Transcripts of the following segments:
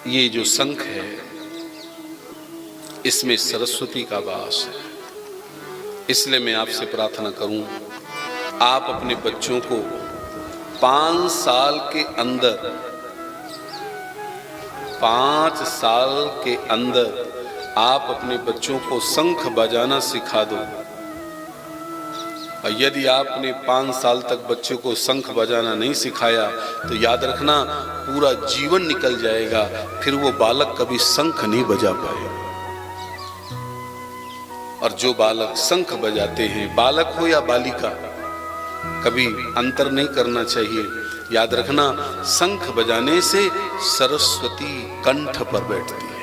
ये जो शंख है इसमें सरस्वती का वास है। इसलिए मैं आपसे प्रार्थना करूं, आप अपने बच्चों को 5 साल के अंदर 5 साल के अंदर आप अपने बच्चों को शंख बजाना सिखा दो। और यदि आपने 5 साल तक बच्चे को शंख बजाना नहीं सिखाया तो याद रखना पूरा जीवन निकल जाएगा, फिर वो बालक कभी शंख नहीं बजा पाएगा। और जो बालक शंख बजाते हैं, बालक हो या बालिका, कभी अंतर नहीं करना चाहिए। याद रखना शंख बजाने से सरस्वती कंठ पर बैठती है।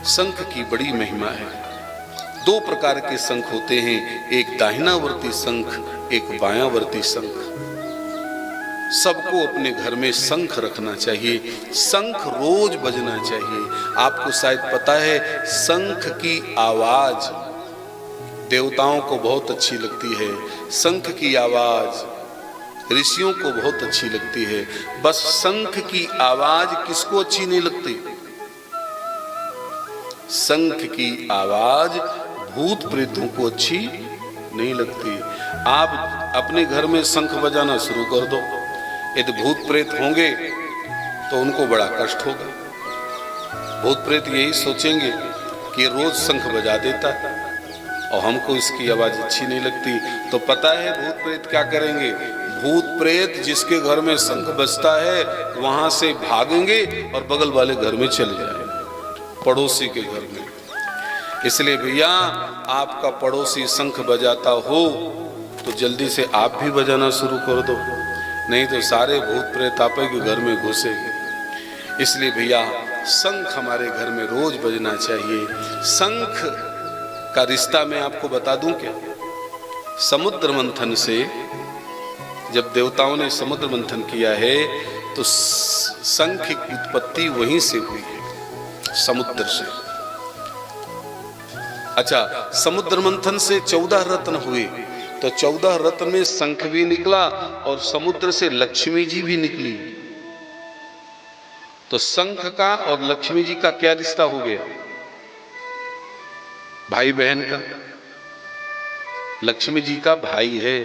शंख की बड़ी महिमा है। 2 प्रकार के शंख होते हैं, एक दाहिनावर्ती शंख, एक बायावर्ती शंख। सबको अपने घर में शंख रखना चाहिए, शंख रोज बजना चाहिए। आपको शायद पता है शंख की आवाज देवताओं को बहुत अच्छी लगती है, शंख की आवाज ऋषियों को बहुत अच्छी लगती है। बस शंख की आवाज किसको अच्छी नहीं लगती? शंख की आवाज भूत प्रेतों को अच्छी नहीं लगती। आप अपने घर में शंख बजाना शुरू कर दो, यदि भूत प्रेत होंगे तो उनको बड़ा कष्ट होगा। भूत प्रेत यही सोचेंगे कि रोज शंख बजा देता है और हमको इसकी आवाज अच्छी नहीं लगती। तो पता है भूत प्रेत क्या करेंगे? भूत प्रेत जिसके घर में शंख बजता है वहां से भागेंगे और बगल वाले घर में चले जाएंगे, पड़ोसी के घर में। इसलिए भैया आपका पड़ोसी शंख बजाता हो तो जल्दी से आप भी बजाना शुरू कर दो, नहीं तो सारे भूत प्रेत आप के घर में घुसेंगे। इसलिए भैया शंख हमारे घर में रोज बजना चाहिए। शंख का रिश्ता मैं आपको बता दूं क्या? समुद्र मंथन से, जब देवताओं ने समुद्र मंथन किया है तो शंख की उत्पत्ति वहीं से हुई है, समुद्र से। अच्छा, समुद्र मंथन से 14 रत्न हुए, तो 14 रत्न में शंख भी निकला और समुद्र से लक्ष्मी जी भी निकली। तो शंख का और लक्ष्मी जी का क्या रिश्ता हो गया? भाई बहन का। लक्ष्मी जी का भाई है।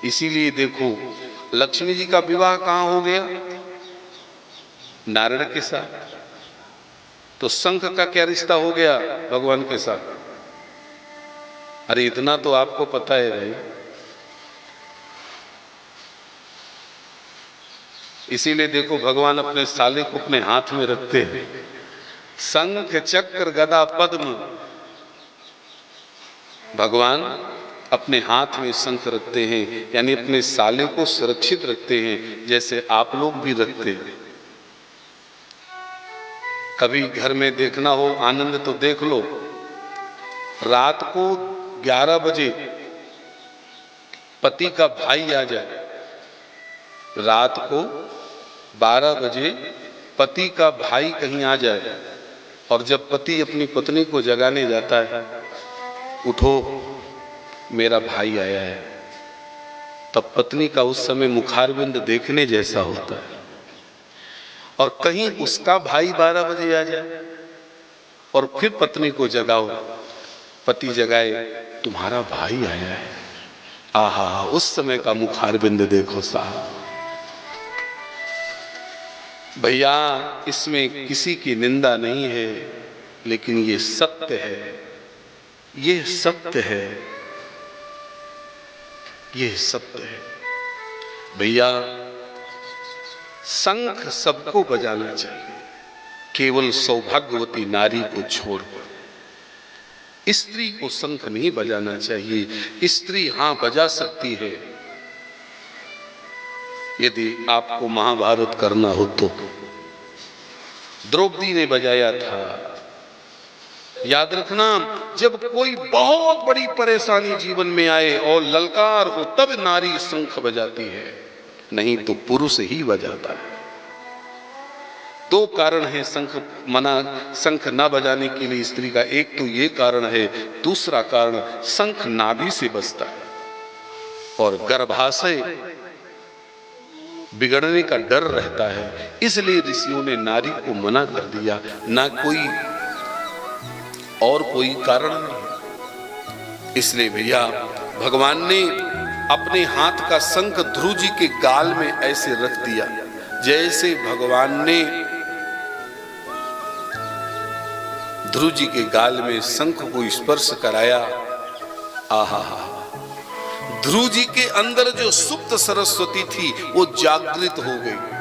इसीलिए देखो लक्ष्मी जी का विवाह कहां हो गया? नारद के साथ। तो शंख का क्या रिश्ता हो गया भगवान के साथ? अरे इतना तो आपको पता है भाई। इसीलिए देखो भगवान अपने साले को अपने हाथ में रखते हैं। शंख चक्र गदा पद्म, भगवान अपने हाथ में शंख रखते हैं, यानी अपने साले को सुरक्षित रखते हैं, जैसे आप लोग भी रखते हैं। कभी घर में देखना हो आनंद तो देख लो, रात को 11 बजे पति का भाई आ जाए, रात को 12 बजे पति का भाई कहीं आ जाए और जब पति अपनी पत्नी को जगाने जाता है, उठो मेरा भाई आया है, तब पत्नी का उस समय मुखारविंद देखने जैसा होता है। और कहीं उसका भाई 12 बजे आ जाए और फिर पत्नी को जगाओ, पति जगाए, तुम्हारा भाई आया है, आहा, उस समय का मुखारविंद देखो साहब। भैया इसमें किसी की निंदा नहीं है, लेकिन ये सत्य है, ये सत्य है, ये सत्य है। भैया शंख सबको बजाना चाहिए, केवल सौभाग्यवती नारी को छोड़कर। स्त्री को शंख नहीं बजाना चाहिए। स्त्री हां बजा सकती है, यदि आपको महाभारत करना हो तो। द्रौपदी ने बजाया था। याद रखना, जब कोई बहुत बड़ी परेशानी जीवन में आए और ललकार हो तब नारी शंख बजाती है, नहीं तो पुरुष ही बजाता है। 2 कारण है शंख ना बजाने के लिए स्त्री का। एक तो ये कारण है, दूसरा कारण शंख नाभि से बजता है और गर्भाशय बिगड़ने का डर रहता है, इसलिए ऋषियों ने नारी को मना कर दिया, ना कोई और कोई कारण नहीं। इसलिए भैया भगवान ने अपने हाथ का शंख ध्रुव जी के गाल में ऐसे रख दिया, जैसे भगवान ने ध्रुव जी के गाल में शंख को स्पर्श कराया। आहा, ध्रुव जी के अंदर जो सुप्त सरस्वती थी वो जागृत हो गई।